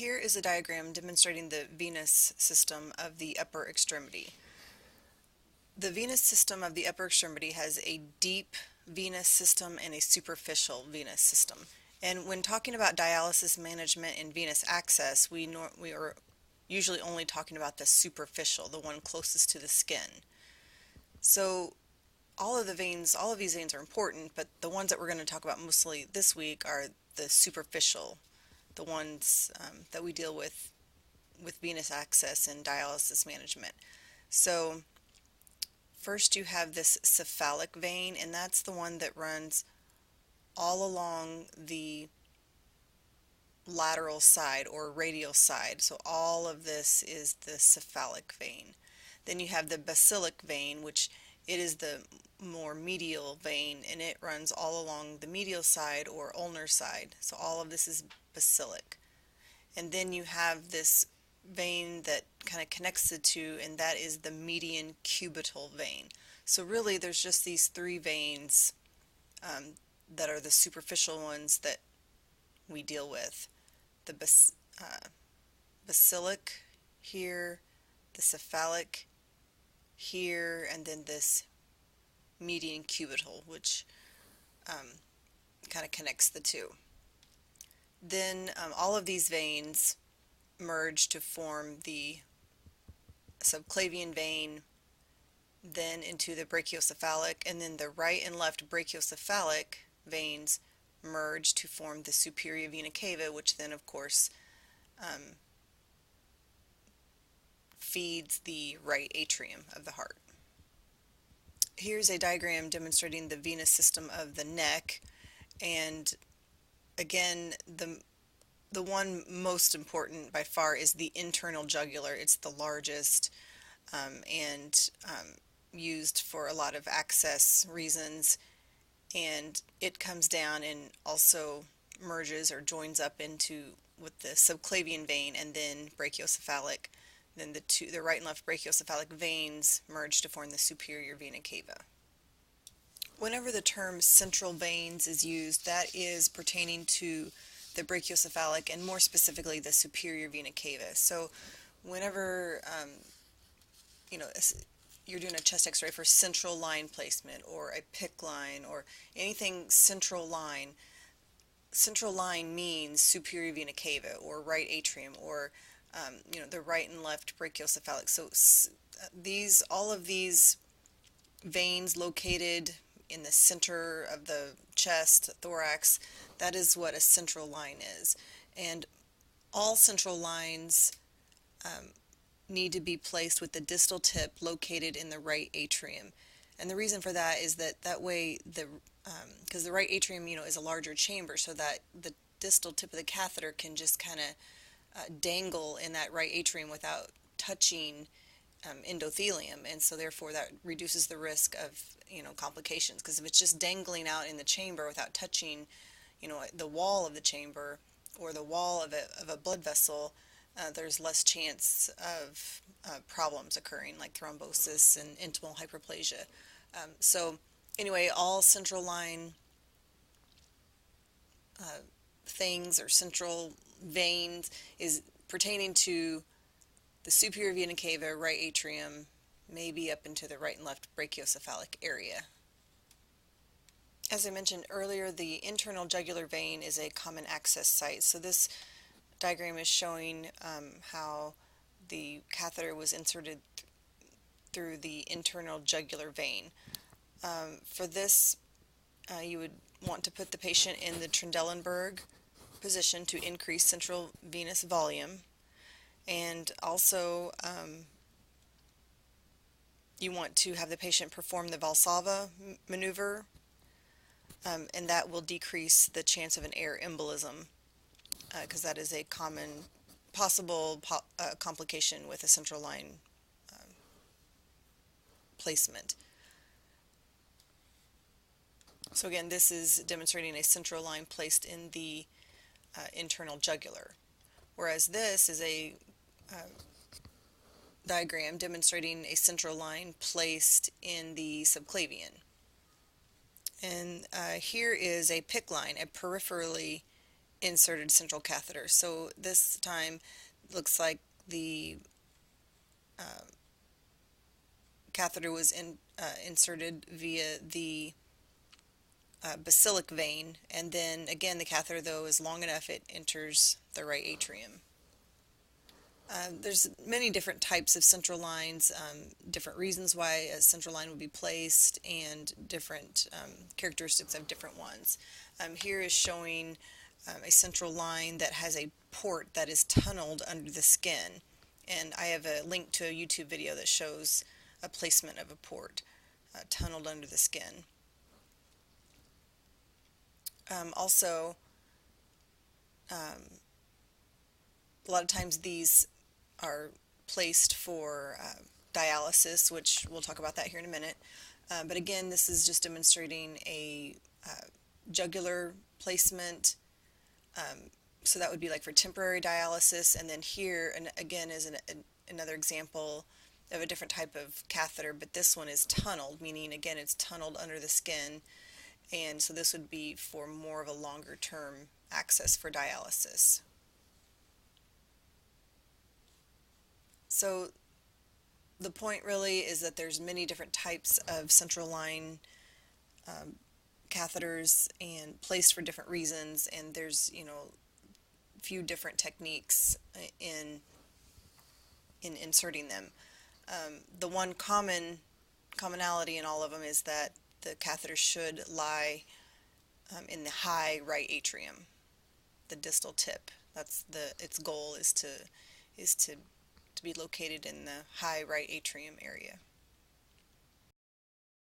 Here is a diagram demonstrating the venous system of the upper extremity. The venous system of the upper extremity has a deep venous system and a superficial venous system. And when talking about dialysis management and venous access, we are usually only talking about the superficial, the one closest to the skin. So all of these veins are important, but the ones that we're going to talk about mostly this week are the superficial, the ones that we deal with venous access and dialysis management. So first you have this cephalic vein, and that's the one that runs all along the lateral side or radial side. So all of this is the cephalic vein. Then you have the basilic vein, which it is the more medial vein, and it runs all along the medial side or ulnar side. So all of this is basilic. And then you have this vein that kind of connects the two, and that is the median cubital vein. So really there's just these three veins that are the superficial ones that we deal with. The basilic here, the cephalic here, and then this median cubital, which kind of connects the two. Then all of these veins merge to form the subclavian vein, then into the brachiocephalic, and then the right and left brachiocephalic veins merge to form the superior vena cava, which then of course feeds the right atrium of the heart. Here's a diagram demonstrating the venous system of the neck, and again the one most important by far is the internal jugular. It's the largest and used for a lot of access reasons, and it comes down and also merges or joins up into with the subclavian vein and then brachiocephalic. Then the right and left brachiocephalic veins merge to form the superior vena cava. Whenever the term central veins is used, that is pertaining to the brachiocephalic and more specifically the superior vena cava. So whenever you're doing a chest x-ray for central line placement or a PICC line or anything central line means superior vena cava or right atrium or the right and left brachiocephalic. So all of these veins located in the center of the chest, thorax, that is what a central line is. And all central lines need to be placed with the distal tip located in the right atrium. And the reason for that is that way because the right atrium is a larger chamber, so that the distal tip of the catheter can just kind of dangle in that right atrium without touching endothelium, and so therefore that reduces the risk of complications, because if it's just dangling out in the chamber without touching the wall of the chamber or the wall of a blood vessel, there's less chance of problems occurring like thrombosis and intimal hyperplasia. So anyway, all central line things or central veins is pertaining to the superior vena cava, right atrium, maybe up into the right and left brachiocephalic area. As I mentioned earlier, the internal jugular vein is a common access site. So this diagram is showing how the catheter was inserted through the internal jugular vein. For this, you would want to put the patient in the Trendelenburg position to increase central venous volume, and also you want to have the patient perform the Valsalva maneuver, and that will decrease the chance of an air embolism, because that is a common possible complication with a central line placement. So again, this is demonstrating a central line placed in the internal jugular, whereas this is a diagram demonstrating a central line placed in the subclavian. And here is a PICC line, a peripherally inserted central catheter. So this time looks like the catheter was inserted via the basilic vein, and then again the catheter though is long enough it enters the right atrium. There's many different types of central lines, different reasons why a central line would be placed, and different characteristics of different ones. Here is showing a central line that has a port that is tunneled under the skin, and I have a link to a YouTube video that shows a placement of a port tunneled under the skin. Also, a lot of times these are placed for dialysis, which we'll talk about that here in a minute. But again, this is just demonstrating a jugular placement. So that would be like for temporary dialysis. And then here, and again, is another example of a different type of catheter, but this one is tunneled, meaning again it's tunneled under the skin. And so this would be for more of a longer term access for dialysis. So the point really is that there's many different types of central line catheters and placed for different reasons, and there's a few different techniques in inserting them. The one commonality in all of them is that the catheter should lie in the high right atrium, the distal tip. That's its goal is to be located in the high right atrium area.